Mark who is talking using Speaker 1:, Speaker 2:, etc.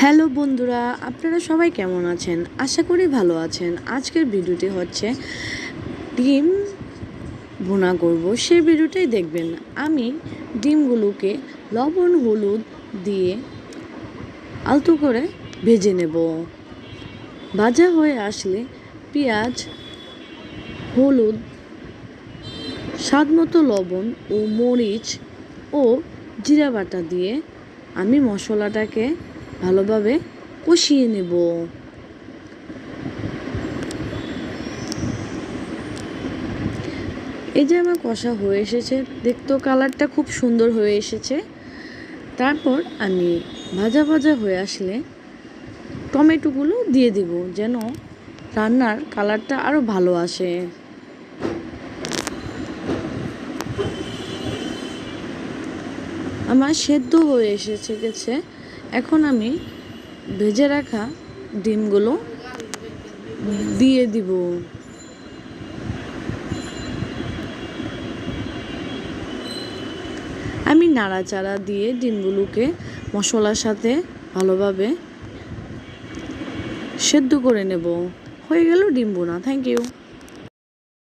Speaker 1: Hello বন্ধুরা, আপনারা সবাই কেমন আছেন? আশা করি ভালো আছেন। আজকের ভিডিওটি হচ্ছে ডিম ভুনা করব, সেই ভিডিওটাই দেখবেন। আমি ডিমগুলোকে লবণ হলুদ দিয়ে আলতো করে ভেজে নেব। ভাজা হয়ে আসলে পেঁয়াজ, হলুদ, স্বাদমতো লবণ ও মরিচ ও জিরা বাটা দিয়ে আমি মশলাটাকে ভালোভাবে কষিয়ে নেব। এই যে আমার কষা হয়ে এসেছে, দেখতেও কালারটা খুব সুন্দর হয়ে এসেছে। তারপর আমি ভাজা ভাজা হয়ে আসলে টমেটোগুলো দিয়ে দেব, যেন রান্নার কালারটা আরও ভালো আসে। আমার সেদ্ধ হয়ে গেছে। এখন আমি ভেজে রাখা ডিমগুলো দিয়ে দিব। আমি নাড়াচাড়া দিয়ে ডিমগুলোকে মশলার সাথে ভালোভাবে সেদ্ধ করে নেব। হয়ে গেল ডিম ভুনা। Thank you.